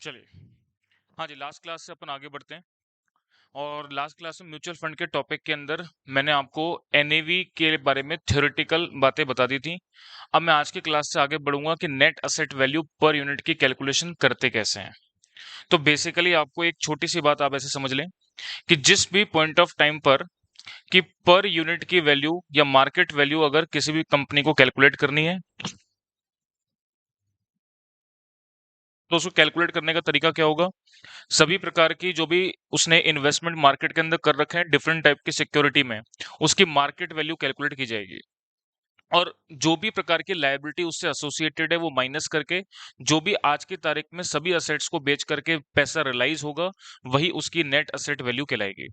चलिए। हाँ जी, last class से अपन आगे बढ़ते हैं। और लास्ट क्लास में म्यूचुअल फंड के टॉपिक के अंदर मैंने आपको एनएवी के बारे में थ्योरेटिकल बातें बता दी थी। अब मैं आज की क्लास से आगे बढ़ूंगा कि net asset value per unit की कैलकुलेशन करते कैसे हैं। तो बेसिकली आपको एक छोटी सी बात आप ऐसे समझ लें कि जिस भी पॉइंट ऑफ टाइम पर कि पर यूनिट की वैल्यू या मार्केट वैल्यू अगर किसी भी कंपनी को कैलकुलेट करनी है, तो उसको कैलकुलेट करने का तरीका क्या होगा। सभी प्रकार की जो भी उसने इन्वेस्टमेंट मार्केट के अंदर कर रखे हैं डिफरेंट टाइप की सिक्योरिटी में, उसकी मार्केट वैल्यू कैलकुलेट की जाएगी। और जो भी प्रकार की लायबिलिटी उससे एसोसिएटेड है वो माइनस करके जो भी आज की तारीख में सभी असेट्स को बेच करके पैसा रियलाइज होगा, वही उसकी नेट असेट वैल्यू कहलाएगी।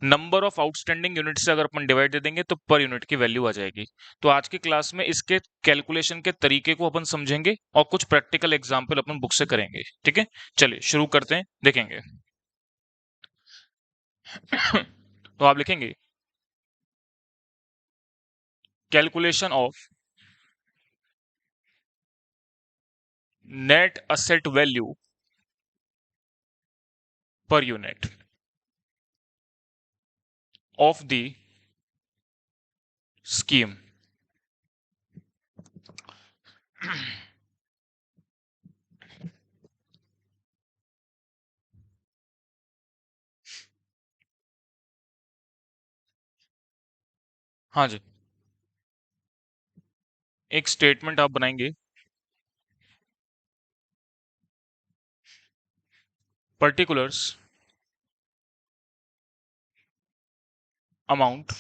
नंबर ऑफ आउटस्टैंडिंग यूनिट से अगर अपन डिवाइड दे देंगे तो पर यूनिट की वैल्यू आ जाएगी। तो आज की क्लास में इसके कैलकुलेशन के तरीके को अपन समझेंगे और कुछ प्रैक्टिकल एग्जाम्पल अपन बुक से करेंगे। ठीक है, चलिए शुरू करते हैं, देखेंगे। तो आप लिखेंगे calculation of net asset value per unit of the scheme. हाँ जी, एक स्टेटमेंट आप बनाएंगे। पर्टिकुलर्स अमाउंट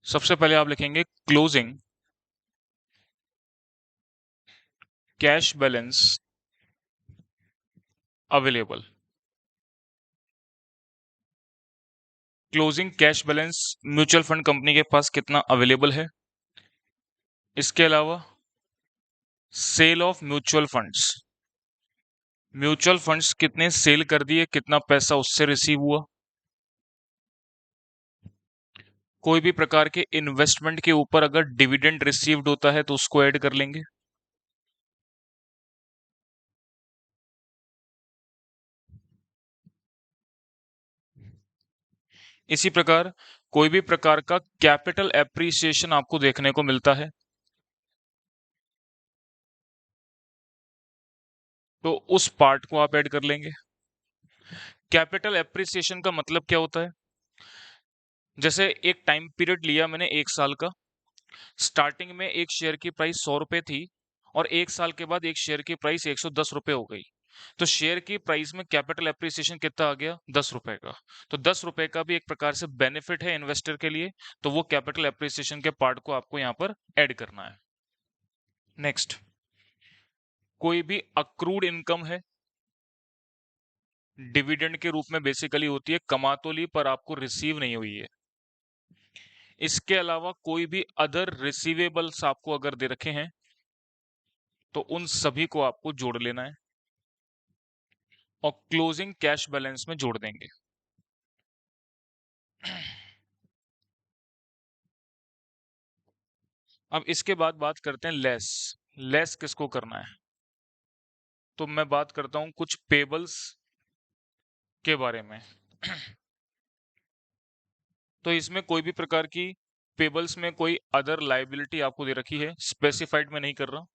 सबसे पहले आप लिखेंगे closing cash balance available. Closing cash balance mutual fund company के पास कितना अवेलेबल है। इसके अलावा sale of mutual funds, mutual funds कितने सेल कर दिए, कितना पैसा उससे रिसीव हुआ। कोई भी प्रकार के इन्वेस्टमेंट के ऊपर अगर डिविडेंड रिसीव्ड होता है तो उसको ऐड कर लेंगे। इसी प्रकार कोई भी प्रकार का कैपिटल एप्रिसिएशन आपको देखने को मिलता है तो उस पार्ट को आप ऐड कर लेंगे। कैपिटल एप्रिसिएशन का मतलब क्या होता है। जैसे एक टाइम पीरियड लिया मैंने 1 साल का। स्टार्टिंग में एक शेयर की प्राइस 100 रुपए थी और 1 साल के बाद एक शेयर की प्राइस 110 रुपए हो गई। तो शेयर की प्राइस में कैपिटल एप्रिसिएशन कितना आ गया, 10 रुपए का। तो 10 रुपए का भी एक प्रकार से बेनिफिट है इन्वेस्टर के लिए। तो वो कैपिटल एप्रिसिएशन के पार्ट को आपको यहाँ पर ऐड करना है। नेक्स्ट, कोई भी अक्रूड इनकम है, डिविडेंड के रूप में बेसिकली होती है, कमा तो ली पर आपको रिसीव नहीं हुई है। इसके अलावा कोई भी अदर रिसीवेबल्स आपको अगर दे रखे हैं तो उन सभी को आपको जोड़ लेना है और क्लोजिंग कैश बैलेंस में जोड़ देंगे। अब इसके बाद बात करते हैं लेस। लेस किसको करना है, तो मैं बात करता हूं कुछ पेबल्स के बारे में। तो इसमें कोई भी प्रकार की पेबल्स में कोई अदर लाइबिलिटी आपको दे रखी है, स्पेसिफाइड मैं नहीं कर रहा।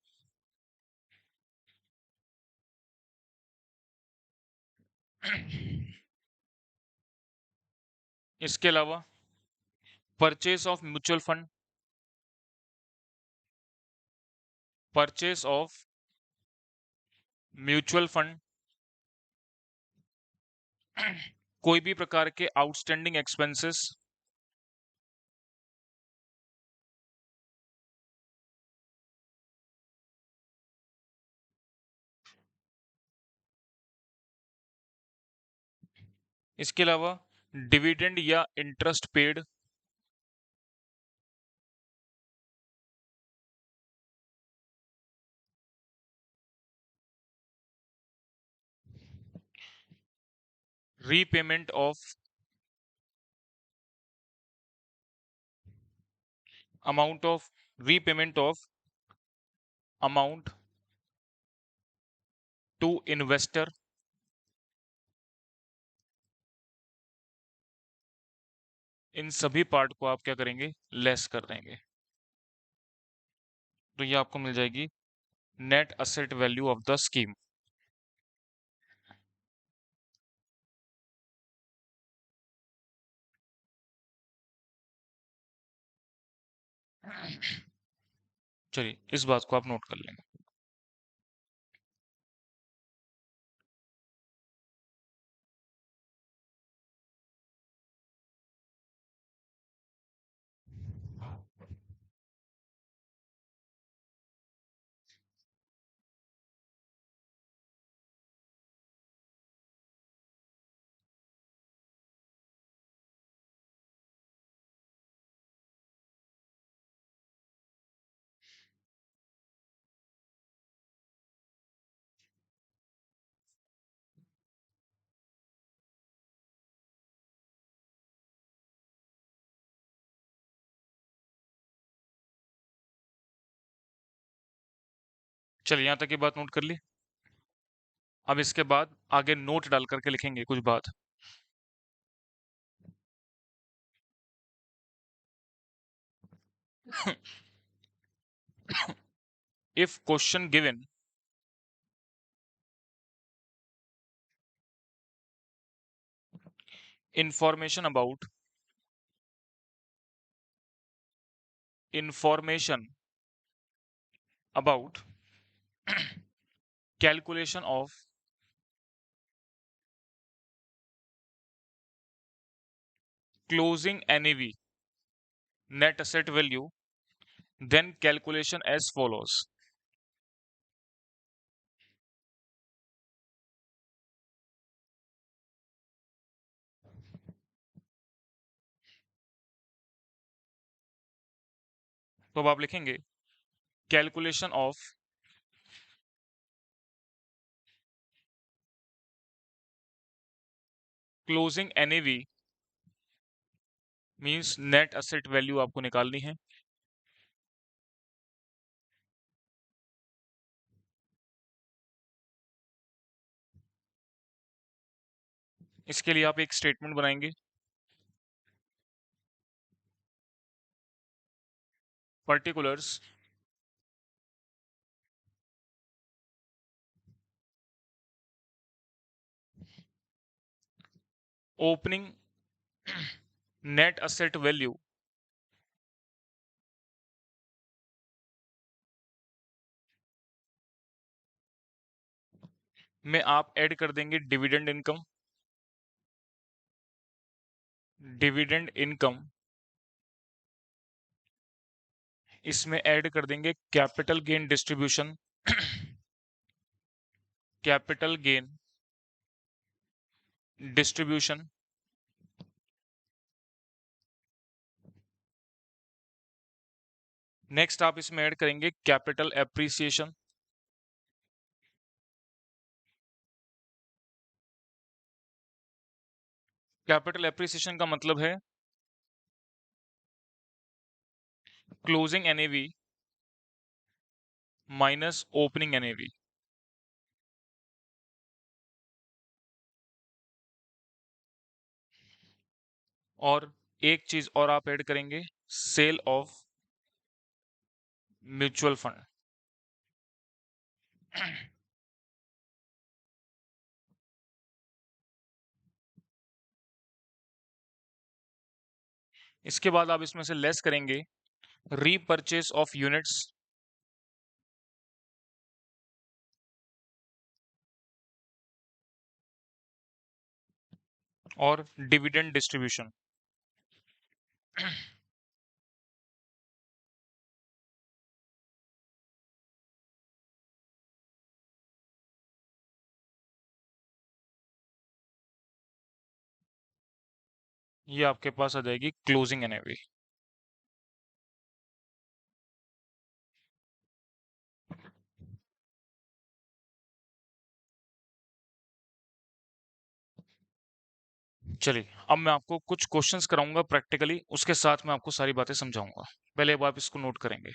इसके अलावा purchase of mutual fund, purchase of mutual fund, कोई भी प्रकार के आउटस्टैंडिंग एक्सपेंसेस, इसके अलावा डिविडेंड या interest paid, repayment of amount of repayment of amount to investor, इन सभी पार्ट को आप क्या करेंगे, लेस कर देंगे। तो ये आपको मिल जाएगी net asset value of the scheme. चलिए इस बात को आप नोट कर लेंगे। चलिए यहाँ तक की बात नोट कर ली। अब इसके बाद आगे नोट डाल करके लिखेंगे कुछ बात। If question given information about calculation of closing NAV, net asset value, then calculation as follows। तो अब आप लिखेंगे calculation of closing NAV means net asset value आपको निकालनी है। इसके लिए आप एक स्टेटमेंट बनाएंगे, particulars opening net asset value में आप ऐड कर देंगे डिविडेंड इनकम। डिविडेंड इनकम इसमें ऐड कर देंगे capital gain distribution. Capital gain distribution next आप इसमें ऐड करेंगे कैपिटल एप्रिसिएशन। कैपिटल एप्रिसिएशन का मतलब है closing NAV minus opening NAV. और एक चीज और आप ऐड करेंगे, सेल ऑफ म्यूचुअल फंड। इसके बाद आप इसमें से लेस करेंगे रीपरचेस ऑफ यूनिट्स और डिविडेंड डिस्ट्रीब्यूशन। ये आपके पास आ जाएगी क्लोजिंग एनएवी। चलिए अब मैं आपको कुछ क्वेश्चंस कराऊंगा प्रैक्टिकली, उसके साथ मैं आपको सारी बातें समझाऊंगा। पहले अब आप इसको नोट करेंगे।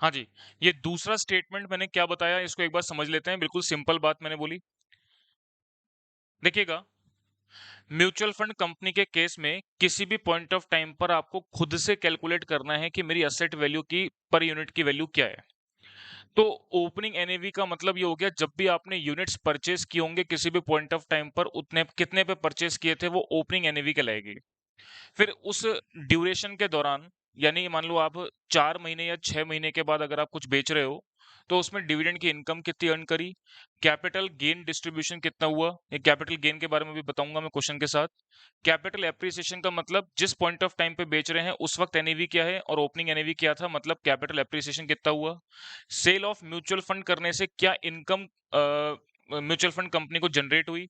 हाँ जी, ये दूसरा स्टेटमेंट मैंने क्या बताया इसको एक बार समझ लेते हैं, बिल्कुल सिंपल बात मैंने बोली। देखिएगा, म्यूचुअल फंड कंपनी के केस में किसी भी पॉइंट ऑफ टाइम पर आपको खुद से कैलकुलेट करना है कि मेरी एसेट वैल्यू की पर यूनिट की वैल्यू क्या है। तो ओपनिंग एनएवी का मतलब ये हो गया, जब भी आपने यूनिट्स परचेज किए होंगे किसी भी पॉइंट ऑफ टाइम पर, उतने कितने पे परचेज किए थे वो ओपनिंग एनएवी कहलाएगी। फिर उस ड्यूरेशन के दौरान, यानी मान लो आप 4 महीने या 6 महीने के बाद अगर आप कुछ बेच रहे हो, तो उसमें डिविडेंड की इनकम कितनी अर्न करी, कैपिटल गेन डिस्ट्रीब्यूशन कितना हुआ, ये कैपिटल गेन के बारे में भी बताऊंगा मैं क्वेश्चन के साथ। कैपिटल एप्रिसिएशन का मतलब जिस पॉइंट ऑफ टाइम पे बेच रहे हैं उस वक्त एनएवी क्या है और ओपनिंग एनएवी क्या था, मतलब कैपिटल एप्रिसिएशन कितना हुआ। सेल ऑफ म्यूचुअल फंड करने से क्या इनकम म्यूचुअल फंड कंपनी को जनरेट हुई।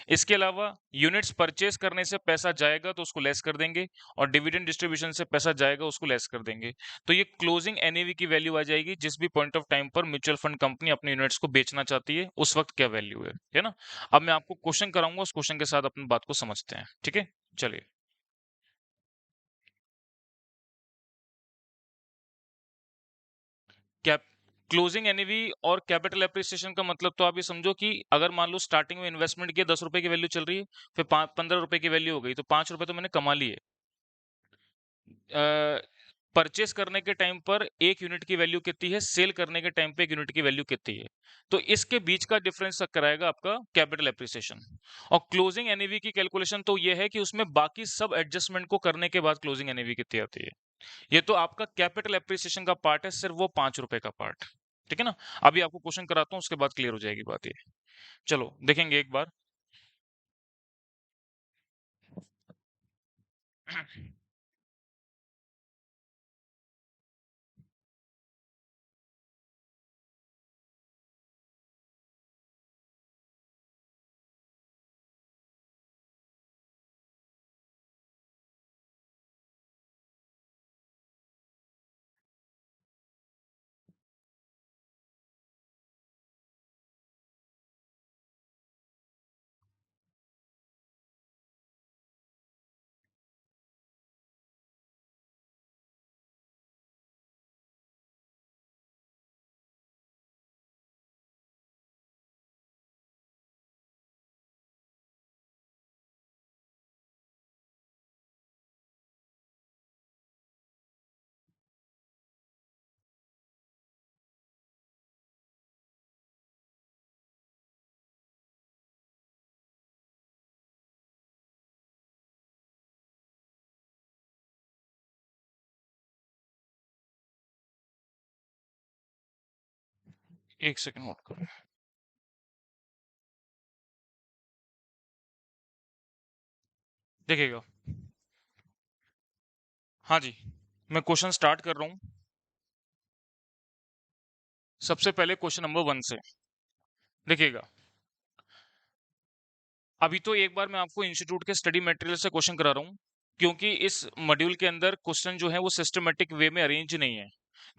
इसके अलावा यूनिट्स परचेज करने से पैसा जाएगा तो उसको लेस कर देंगे, और डिविडेंड डिस्ट्रीब्यूशन से पैसा जाएगा उसको लेस कर देंगे। तो ये क्लोजिंग एनएवी की वैल्यू आ जाएगी जिस भी पॉइंट ऑफ टाइम पर म्यूचुअल फंड कंपनी अपने यूनिट्स को बेचना चाहती है, उस वक्त क्या वैल्यू है ना। अब मैं आपको क्वेश्चन कराऊंगा, उस क्वेश्चन के साथ अपनी बात को समझते हैं, ठीक है। चलिए। कैप क्लोजिंग एनएवी और कैपिटल एप्रिसिएशन का मतलब तो आप ये समझो कि अगर मान लो स्टार्टिंग में इन्वेस्टमेंट किया 10 रुपए की वैल्यू चल रही है, फिर 15 रुपए की वैल्यू हो गई, तो 5 रुपए तो मैंने कमा लिए। परचेस करने के टाइम पर एक यूनिट की वैल्यू कितनी है, सेल करने के टाइम पे एक यूनिट की वैल्यू कितनी है, तो इसके बीच का डिफरेंस कराएगा आपका कैपिटल एप्रिसिएशन। और क्लोजिंग एनएवी की कैलकुलेशन तो ये है कि उसमें बाकी सब एडजस्टमेंट को करने के बाद क्लोजिंग एनएवी कितनी आती है। ये तो आपका कैपिटल एप्रिसिएशन का पार्ट है, सिर्फ वो 5 रुपए का पार्ट। ठीक है ना। अभी आपको क्वेश्चन कराता हूँ, उसके बाद क्लियर हो जाएगी बात ये। चलो देखेंगे एक बार। एक सेकंड नोट करो। देखिएगा, हाँ जी, मैं क्वेश्चन स्टार्ट कर रहा हूँ। सबसे पहले क्वेश्चन नंबर 1 से देखिएगा। अभी तो एक बार मैं आपको इंस्टीट्यूट के स्टडी मटेरियल से क्वेश्चन करा रहा हूँ, क्योंकि इस मॉड्यूल के अंदर क्वेश्चन जो है वो सिस्टमेटिक वे में अरेंज नहीं है।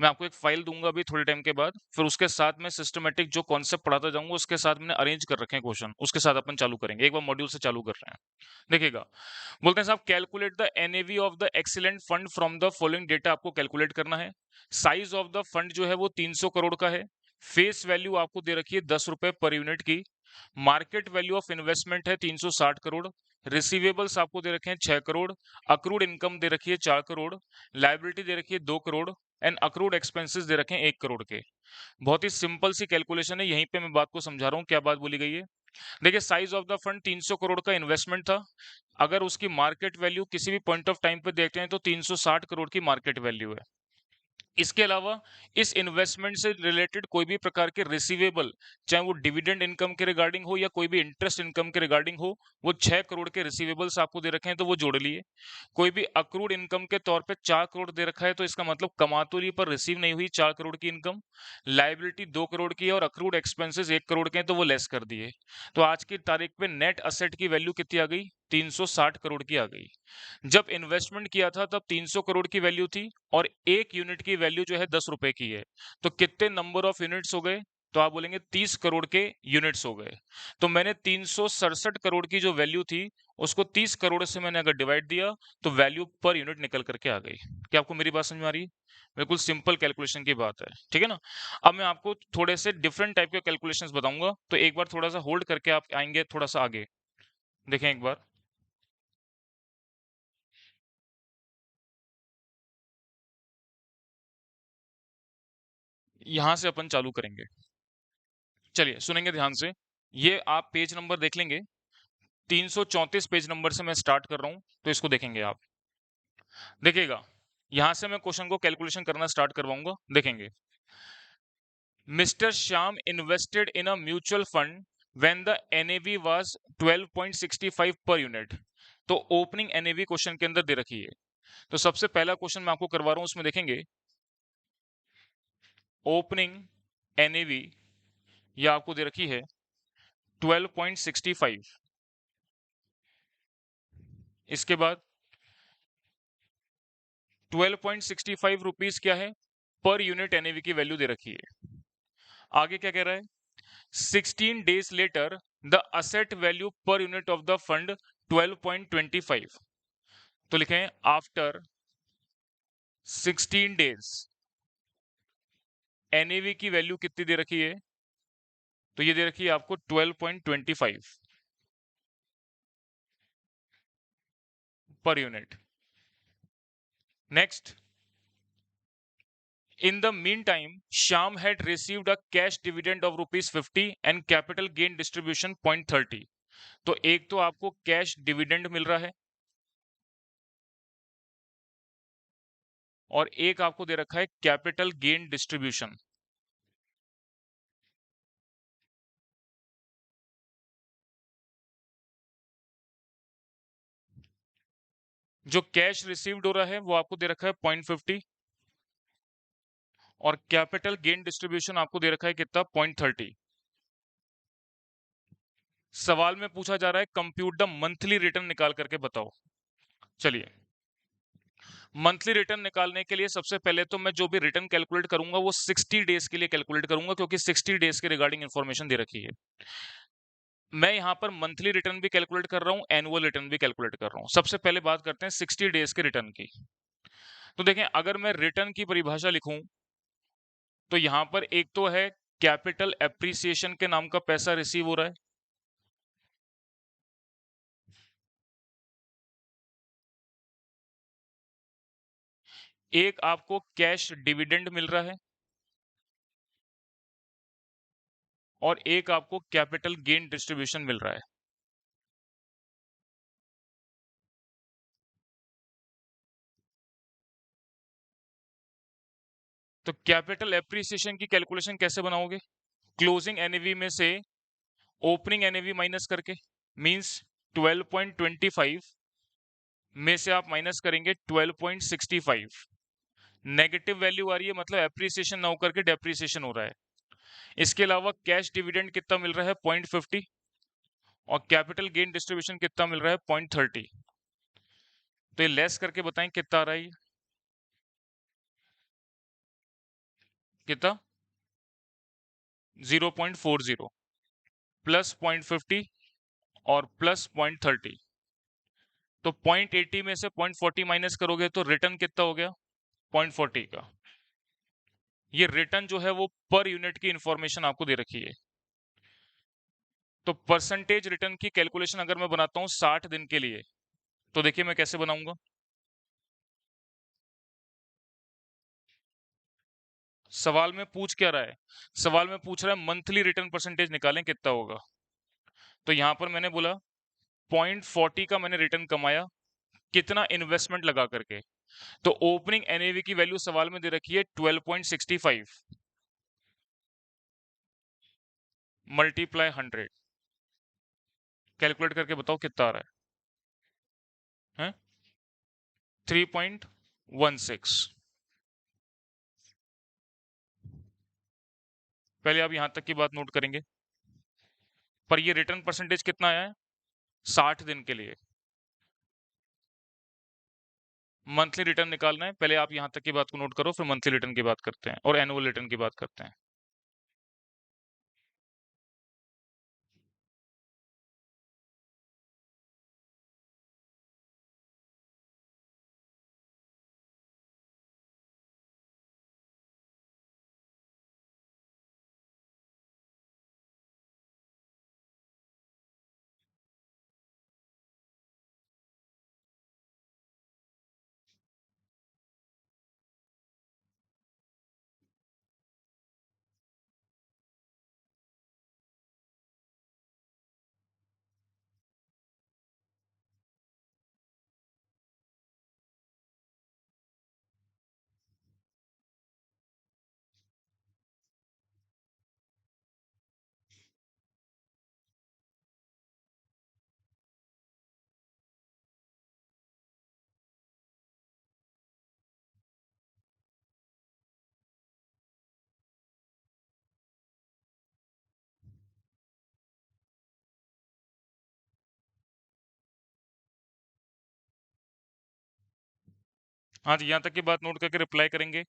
मैं आपको एक फाइल दूंगा अभी थोड़े टाइम के बाद, फिर उसके साथ में सिस्टमेटिक जो कॉन्सेप्ट पढ़ाता जाऊंगा उसके साथ मैंने अरेंज कर रखे हैं क्वेश्चन, उसके साथ अपन चालू करेंगे। एक बार मॉड्यूल से चालू कर रहे हैं। देखिएगा, बोलते हैं साहब calculate the NAV of the excellent fund from the following data, आपको कैलकुलेट करना है। साइज ऑफ द फंड जो है वो 300 करोड़ का है। फेस वैल्यू आपको दे रखी है 10 रुपए पर यूनिट की। मार्केट वैल्यू ऑफ इन्वेस्टमेंट है 360 करोड़। रिसीवेबल्स आपको दे रखे हैं 6 करोड़। अक्रूड इनकम दे रखी है 4 करोड़। लायबिलिटी दे रखी है 2 करोड़। एंड अक्रूड एक्सपेंसेस दे रखे हैं 1 करोड़ के। बहुत ही सिंपल सी कैलकुलेशन है, यहीं पे मैं बात को समझा रहा हूँ क्या बात बोली गई है। देखिए, size of the fund 300 crore का इन्वेस्टमेंट था। अगर उसकी मार्केट वैल्यू किसी भी पॉइंट ऑफ टाइम पे देखते हैं तो 360 करोड़ की मार्केट वैल्यू है। इसके अलावा इस इन्वेस्टमेंट से रिलेटेड कोई भी प्रकार के रिसीवेबल, चाहे वो डिविडेंड इनकम के रिगार्डिंग हो या कोई भी इंटरेस्ट इनकम के रिगार्डिंग हो, वो 6 करोड़ के रिसीवेबल्स आपको दे रखे हैं तो वो जोड़ लिए। कोई भी अक्रूड इनकम के तौर पे 4 करोड़ दे रखा है तो इसका मतलब कमा तो ली पर रिसीव नहीं हुई 4 करोड़ की इनकम। लायबिलिटी 2 करोड़ की है और अक्रूड एक्सपेंसेस 1 करोड़ के हैं तो वो लेस कर दिए। तो आज की तारीख पे नेट असेट की वैल्यू कितनी आ गई? 360 करोड़ की आ गई। जब इन्वेस्टमेंट किया था तब 300 करोड़ की वैल्यू थी और 1 यूनिट की वैल्यू जो है 10 रुपए की है। तो कितने नंबर ऑफ यूनिट्स हो गए? तो आप बोलेंगे 30 करोड़ के यूनिट्स हो गए। तो मैंने 367 करोड़ की जो वैल्यू थी उसको 30 करोड़ से मैंने अगर डिवाइड दिया तो वैल्यू पर यूनिट निकल करके आ गई। क्या आपको मेरी बात समझ में आ रही है? बिल्कुल सिंपल कैलकुलेशन की बात है, ठीक है ना? अब मैं आपको थोड़े से डिफरेंट टाइप के कैलकुलेशंस बताऊंगा, तो एक बार थोड़ा सा होल्ड करके आप आएंगे थोड़ा सा आगे। देखें एक बार। यहां से अपन चालू करेंगे। चलिए सुनेंगे ध्यान से। ये आप पेज नंबर देख लेंगे। 334 पेज नंबर से मैं स्टार्ट कर रहा हूं, तो इसको देखेंगे आप। देखिएगा, यहां से मैं क्वेश्चन को कैलकुलेशन करना स्टार्ट करवाऊंगा, देखेंगे। Mister Shyam invested in a mutual fund when the NAV was 12.65 per unit. तो ओपनिंग एनएवी क्वेश्चन के अंदर दे रखी है। तो सबसे पहला क्वेश्चन मैं आपको करवा रहा हूं, उसमें देखेंगे ओपनिंग एनएवी, ये आपको दे रखी है 12.65। इसके बाद 12.65 रुपीज क्या है? पर यूनिट एनएवी की वैल्यू दे रखी है। आगे क्या कह रहा है? 16 days later the asset value per unit of the fund 12.25। तो लिखें आफ्टर 16 डेज एनएवी की वैल्यू कितनी दे रखी है? तो ये दे रखी है आपको 12.25 per unit. Next, in the meantime, Shyam had received a cash dividend of rupees 50 and capital gain distribution 0.30। तो एक तो आपको कैश डिविडेंड मिल रहा है और एक आपको दे रखा है कैपिटल गेन डिस्ट्रीब्यूशन। जो कैश रिसीव्ड हो रहा है वो आपको दे रखा है 0.50 और कैपिटल गेन डिस्ट्रीब्यूशन आपको दे रखा है कितना? 0.30। सवाल में पूछा जा रहा है कंप्यूट द मंथली रिटर्न निकाल करके बताओ। चलिए, मंथली रिटर्न निकालने के लिए सबसे पहले तो मैं जो भी रिटर्न कैलकुलेट करूंगा वो 60 डेज के लिए कैलकुलेट करूंगा, क्योंकि 60 डेज के रिगार्डिंग इंफॉर्मेशन दे रखी है। मैं यहां पर मंथली रिटर्न भी कैलकुलेट कर रहा हूं, एनुअल रिटर्न भी कैलकुलेट कर रहा हूं। सबसे पहले बात करते हैं 60 डेज के रिटर्न की। तो देखें, अगर मैं रिटर्न की परिभाषा लिखूं तो यहां पर एक तो है कैपिटल एप्रिसिएशन के नाम का पैसा रिसीव हो रहा है, एक आपको कैश डिविडेंड मिल रहा है और एक आपको कैपिटल गेन डिस्ट्रीब्यूशन मिल रहा है। तो कैपिटल एप्रिसिएशन की कैलकुलेशन कैसे बनाओगे? क्लोजिंग एनएवी में से ओपनिंग एनएवी माइनस करके, मींस 12.25 में से आप माइनस करेंगे 12.65। नेगेटिव वैल्यू आ रही है, मतलब एप्रिसिएशन ना होकर के डेप्रिसिएशन हो रहा है। इसके अलावा कैश डिविडेंड कितना मिल रहा है? 0.50 और कैपिटल गेन डिस्ट्रीब्यूशन कितना मिल रहा है? 0.30। तो ये लेस करके बताएं कितना आ रहा है ये? कितना? 0.40 प्लस 0.50 और प्लस 0.30। तो 0.80 में से 0.40 माइनस करोगे तो रिटर्न कितना हो गया? 0.40 का। ये रिटर्न जो है वो पर यूनिट की इंफॉर्मेशन आपको दे रखी है। तो परसेंटेज रिटर्न की कैलकुलेशन अगर मैं बनाता हूं 60 दिन के लिए, तो देखिए मैं कैसे बनाऊंगा। सवाल में पूछ क्या रहा है? सवाल में पूछ रहा है मंथली रिटर्न परसेंटेज निकालें, कितना होगा। तो यहां पर मैंने बोला 0.40 का मैंने रिटर्न कमाया, कितना इन्वेस्टमेंट लगा करके? तो ओपनिंग एनएवी की वैल्यू सवाल में दे रखी है 12.65 मल्टीप्लाई 100। कैलकुलेट करके बताओ कितना आ रहा है? 3.16। पहले आप यहां तक की बात नोट करेंगे, पर ये रिटर्न परसेंटेज कितना आया है? 60 दिन के लिए। मंथली रिटर्न निकालना है, पहले आप यहां तक की बात को नोट करो, फिर मंथली रिटर्न की बात करते हैं और एनुअल रिटर्न की बात करते हैं। हाँ जी, यहां तक की बात नोट करके रिप्लाई करेंगे।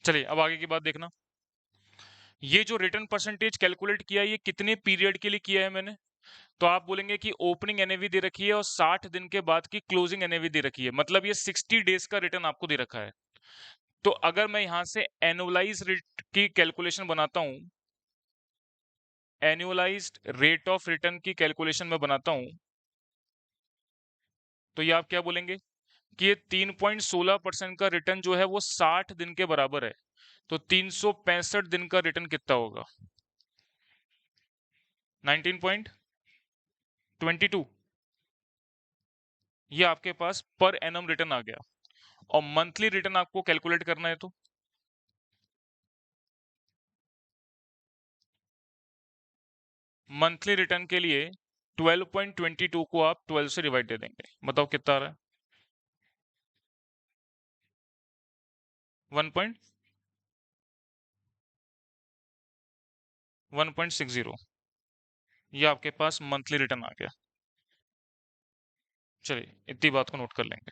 चलिए अब आगे की बात देखना। ये जो रिटर्न परसेंटेज कैलकुलेट किया है, ये कितने पीरियड के लिए किया है मैंने? तो आप बोलेंगे कि ओपनिंग एनएवी दे रखी है और 60 दिन के बाद की क्लोजिंग एनएवी दे रखी है, मतलब ये 60 डेज का रिटर्न आपको दे रखा है। तो अगर मैं यहां से एनुअलाइज रेट की कैलकुलेशन बनाता हूं, एनुअलाइज्ड रेट ऑफ रिटर्न की कैलकुलेशन में बनाता हूं, तो ये आप क्या बोलेंगे कि ये 3.16% का रिटर्न जो है वो 60 दिन के बराबर है। तो 365 दिन का रिटर्न कितना होगा? 19.22। ये आपके पास पर एनम रिटर्न आ गया। और मंथली रिटर्न आपको कैलकुलेट करना है, तो मंथली रिटर्न के लिए 12.22 को आप 12 से डिवाइड दे देंगे। बताओ कितना आ रहा है? 1.60। ये आपके पास मंथली रिटर्न आ गया। चलिए इतनी बात को नोट कर लेंगे।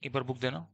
एक बार बुक देना।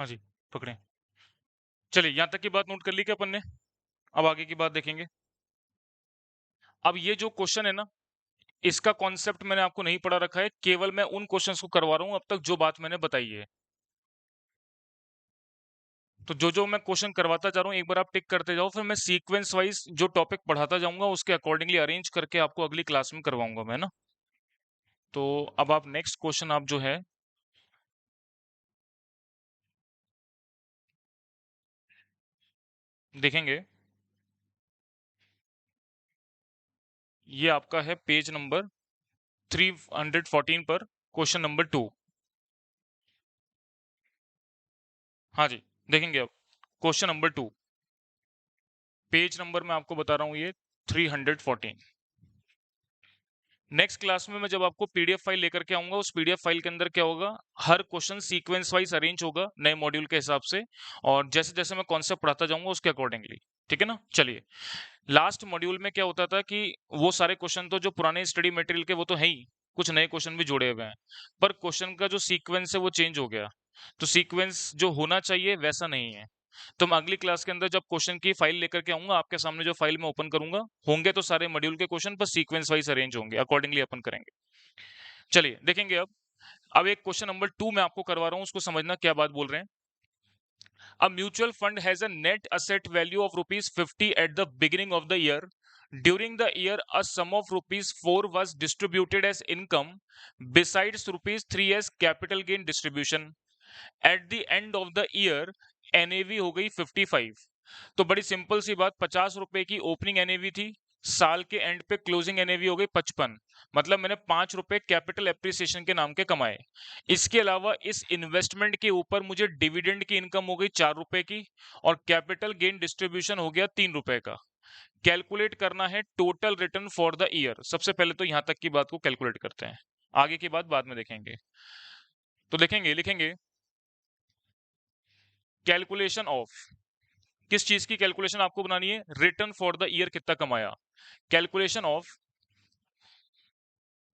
हाँ जी, पकड़े। चलिए, यहाँ तक की बात नोट कर ली क्या अपन ने? अब आगे की बात देखेंगे। अब ये जो क्वेश्चन है ना, इसका कॉन्सेप्ट मैंने आपको नहीं पढ़ा रखा है, केवल मैं उन क्वेश्चंस को करवा रहा हूँ अब तक जो बात मैंने बताई है। तो जो-जो मैं क्वेश्चन करवाता जा रहा हूँ, एक बार आप टिक करते जाओ, फिर मैं सीक्वेंस वाइज़ जो टॉपिक पढ़ाता जाऊँगा, उसके अकॉर्डिंगली अरेंज करके आपको अगली क्लास में करवाऊँगा मैं ना। तो अब आप नेक्स्ट क्वेश्चन आप जो है देखेंगे, ये आपका है पेज नंबर 314 पर क्वेश्चन नंबर 2। हाँ जी, देखेंगे अब क्वेश्चन नंबर 2, पेज नंबर मैं आपको बता रहा हूँ ये 314। नेक्स्ट क्लास में मैं जब आपको पीडीएफ फाइल लेकर के आऊंगा, उस पीडीएफ फाइल के अंदर क्या होगा, हर क्वेश्चन सीक्वेंस वाइज अरेंज होगा नए मॉड्यूल के हिसाब से, और जैसे जैसे मैं कॉन्सेप्ट पढ़ाता जाऊंगा उसके अकॉर्डिंगली। ठीक है ना? चलिए, लास्ट मॉड्यूल में क्या होता था कि वो सारे क्वेश्चन तो जो पुराने स्टडी मटेरियल के वो तो है ही, कुछ नए क्वेश्चन भी जुड़े हुए हैं, पर क्वेश्चन का जो सीक्वेंस है वो चेंज हो गया। तो सीक्वेंस जो होना चाहिए वैसा नहीं है। तो मैं अगली क्लास के अंदर जब क्वेश्चन की फाइल लेकर के आऊंगा, आपके सामने जो फाइल मैं ओपन करूंगा, होंगे तो सारे मॉड्यूल के क्वेश्चन पर सीक्वेंस वाइज अरेंज होंगे, अकॉर्डिंगली अपन करेंगे। चलिए देखेंगे अब एक क्वेश्चन नंबर 2 मैं आपको करवा रहा हूं, उसको समझना क्या बात बोल रहे हैं। A mutual fund has a net asset value of rupees 50 at the beginning of the year. During the year, a sum of rupees 4 was distributed as income, besides rupees 3 as capital gain distribution. At the end of the year, NAV हो गई 55। तो बड़ी simple सी बात, 50 रुपए की opening NAV थी, साल के एंड पे क्लोजिंग एनएवी हो गई 55। मतलब मैंने 5 रुपए कैपिटल एप्रिसिएशन के नाम के कमाए। इसके अलावा इस इन्वेस्टमेंट के ऊपर मुझे डिविडेंड की इनकम हो गई 4 रुपए की, और कैपिटल गेन डिस्ट्रीब्यूशन हो गया 3 रुपए का। कैलकुलेट करना है total return for the year. सबसे पहले तो यहां तक की बात को कैलकुलेट करते हैं, आगे की बात बाद में देखेंगे। तो देखेंगे, लिखेंगे कैलकुलेशन ऑफ, किस चीज की कैलकुलेशन आपको बनानी है, रिटर्न फॉर द ईयर कितना कमाया। Calculation of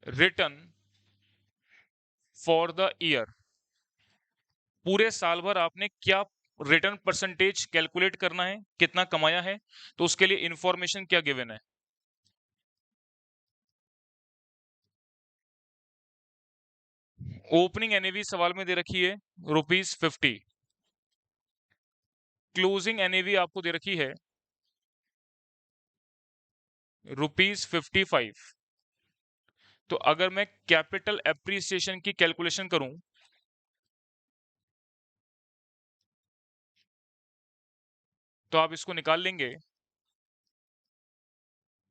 return for the year, पूरे साल भर आपने क्या रिटर्न परसेंटेज कैलकुलेट करना है, कितना कमाया है। तो उसके लिए इंफॉर्मेशन क्या गिवन है, ओपनिंग एनएवी सवाल में दे रखी है ₹50, क्लोजिंग एनएवी आपको दे रखी है ₹55। तो अगर मैं कैपिटल एप्रिसिएशन की कैलकुलेशन करूं, तो आप इसको निकाल लेंगे,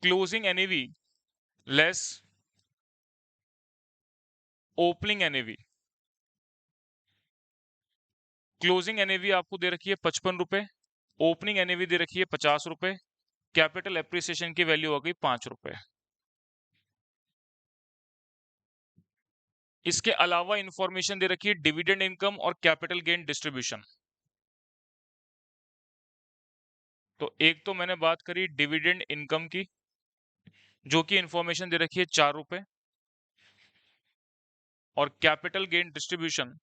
closing NAV less opening NAV. Closing NAV आपको दे रखी है 55 रुपए, ओपनिंग एनएवी दे रखी है 50 रुपए, कैपिटल एप्रिसिएशन की वैल्यू हो गई 5 रुपए। इसके अलावा इंफॉर्मेशन दे रखी है डिविडेंड इनकम और कैपिटल गेन डिस्ट्रीब्यूशन। तो एक तो मैंने बात करी डिविडेंड इनकम की, जो कि इंफॉर्मेशन दे रखी है 4 रुपए, और कैपिटल गेन डिस्ट्रीब्यूशन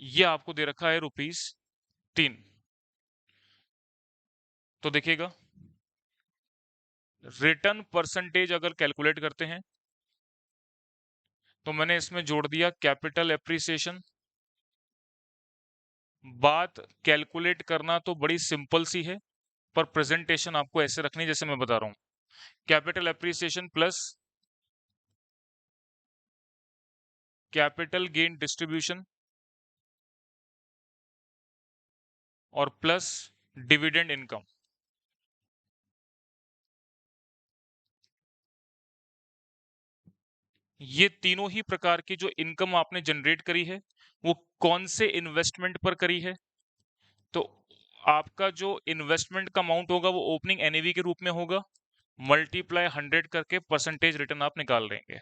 ये आपको दे रखा है ₹3। तो देखिएगा, रिटर्न परसेंटेज अगर कैलकुलेट करते हैं, तो मैंने इसमें जोड़ दिया कैपिटल एप्रिसिएशन। बात कैलकुलेट करना तो बड़ी सिंपल सी है, पर प्रेजेंटेशन आपको ऐसे रखनी है जैसे मैं बता रहा हूं, capital appreciation plus capital gain distribution और प्लस डिविडेंड इनकम। ये तीनों ही प्रकार की जो इनकम आपने जनरेट करी है, वो कौन से इन्वेस्टमेंट पर करी है। तो आपका जो इन्वेस्टमेंट का अमाउंट होगा वो ओपनिंग एनएवी के रूप में होगा, मल्टीप्लाई 100 करके परसेंटेज रिटर्न आप निकाल लेंगे।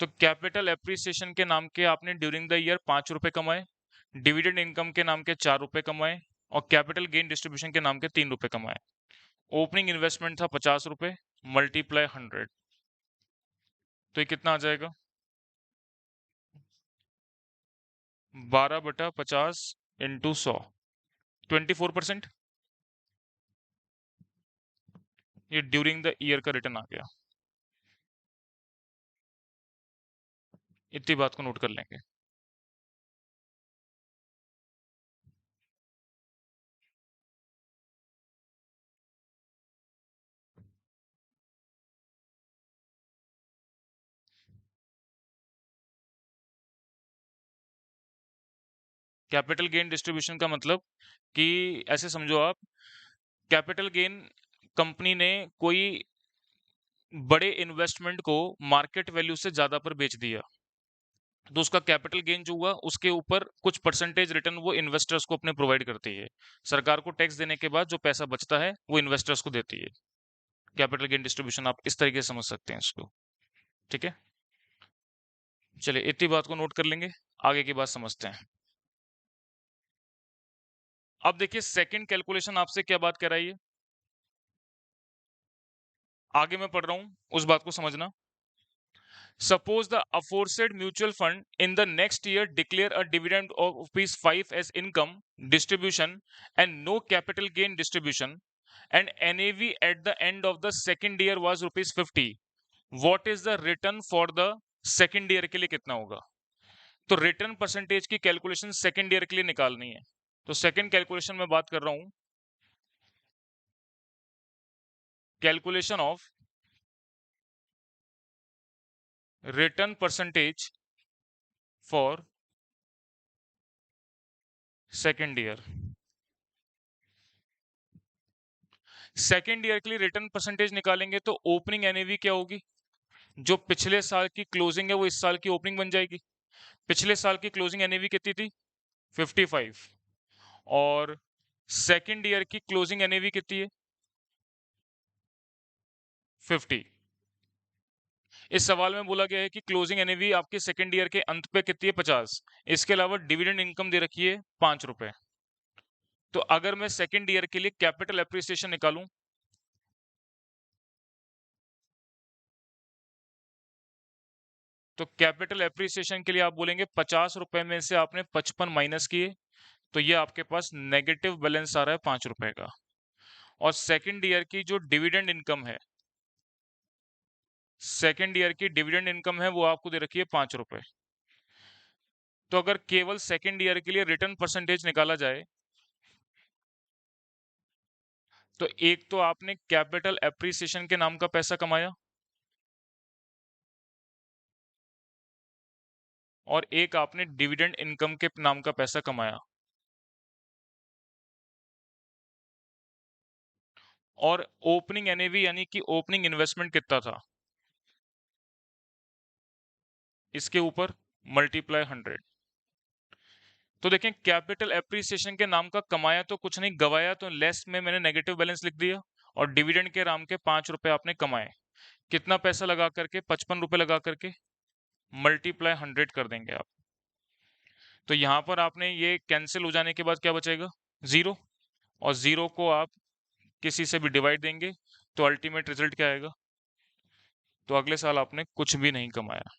तो कैपिटल एप्रिसिएशन के नाम के आपने ड्यूरिंग द ईयर 5 रुपए कमाए, डिविडेंड इनकम के नाम के 4 रुपए कमाए, और कैपिटल गेन डिस्ट्रीब्यूशन के नाम के 3 रुपए कमाए। ओपनिंग इन्वेस्टमेंट था 50 रुपए, मल्टीप्लाई 100, तो ये कितना आ जाएगा? 12/50 इंटू 100, 24%। ये ड्यूरिंग द ईयर का रिटर्न आ गया। इतनी बात को नोट कर लेंगे। कैपिटल गेन डिस्ट्रीब्यूशन का मतलब कि ऐसे समझो आप, कैपिटल गेन कंपनी ने कोई बड़े इन्वेस्टमेंट को मार्केट वैल्यू से ज्यादा पर बेच दिया, तो उसका कैपिटल गेन जो हुआ उसके ऊपर कुछ परसेंटेज रिटर्न वो इन्वेस्टर्स को अपने प्रोवाइड करती है। सरकार को टैक्स देने के बाद जो पैसा बचता है वो इन्वेस्टर्स को देती है। कैपिटल गेन डिस्ट्रीब्यूशन आप इस तरीके से समझ सकते हैं इसको। ठीक है, चलिए इतनी बात को नोट कर लेंगे, आगे की बात समझते हैं। अब देखिए सेकंड कैलकुलेशन आपसे क्या बात कर रही है, आगे मैं पढ़ रहा हूं, उस बात को समझना। Suppose the aforesaid mutual fund in the next year declare a dividend of ₹5 as income distribution and no capital gain distribution, and NAV at the end of the second year was ₹50. What is the return for the second year के लिए कितना होगा? तो return percentage की calculation second year के लिए निकालनी है। तो सेकंड कैलकुलेशन में बात कर रहा हूं, calculation of return percentage for second year. Second year के लिए रिटर्न परसेंटेज निकालेंगे तो ओपनिंग एनएवी क्या होगी? जो पिछले साल की क्लोजिंग है वो इस साल की ओपनिंग बन जाएगी। पिछले साल की क्लोजिंग एनएवी कितनी थी? 55। और सेकेंड ईयर की क्लोजिंग एनएवी कितनी है? 50। इस सवाल में बोला गया है कि क्लोजिंग एनएवी आपके सेकेंड ईयर के अंत पे कितनी है? 50। इसके अलावा डिविडेंड इनकम दे रखी है ₹5। तो अगर मैं सेकेंड ईयर के लिए कैपिटल एप्रिसिएशन निकालूं, तो कैपिटल एप्रिसिएशन के लिए आप बोलेंगे ₹50 में से आपने 55 माइनस किए, तो ये आपके पास नेगेटिव बैलेंस आ रहा है ₹5 का। और सेकंड ईयर की जो डिविडेंड इनकम है, सेकंड ईयर की डिविडेंड इनकम है वो आपको दे रखी है ₹5। तो अगर केवल सेकंड ईयर के लिए रिटर्न परसेंटेज निकाला जाए, तो एक तो आपने कैपिटल एप्रिसिएशन के नाम का पैसा कमाया, और एक आपने डिविडेंड इनकम के नाम का पैसा कमाया। और ओपनिंग एनएवी यानी कि ओपनिंग इन्वेस्टमेंट कितना था, इसके ऊपर मल्टीप्लाई 100। तो देखें कैपिटल एप्रिसिएशन के नाम का कमाया तो कुछ नहीं, गवाया तो लेस में मैंने नेगेटिव बैलेंस लिख दिया, और डिविडेंड के नाम के ₹5 आपने कमाए। कितना पैसा लगा करके? ₹55 लगा करके मल्टीप्लाई 100 कर देंगे आप। तो यहां पर आपने ये कैंसिल हो जाने के बाद क्या बचेगा? जीरो। और जीरो को आप किसी से भी डिवाइड देंगे तो अल्टीमेट रिजल्ट क्या आएगा? तो अगले साल आपने कुछ भी नहीं कमाया।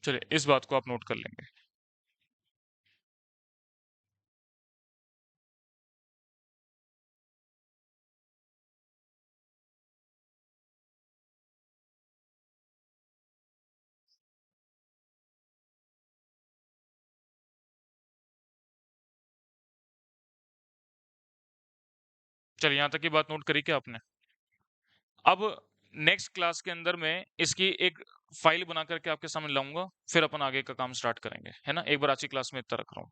चलिए इस बात को आप नोट कर लेंगे। चलिए यहां तक की बात नोट करी क्या आपने? अब नेक्स्ट क्लास के अंदर मैं इसकी एक फाइल बना करके आपके सामने लाऊंगा, फिर अपन आगे का काम स्टार्ट करेंगे, है ना? एक बार आज की क्लास में इतना रख रहा हूँ।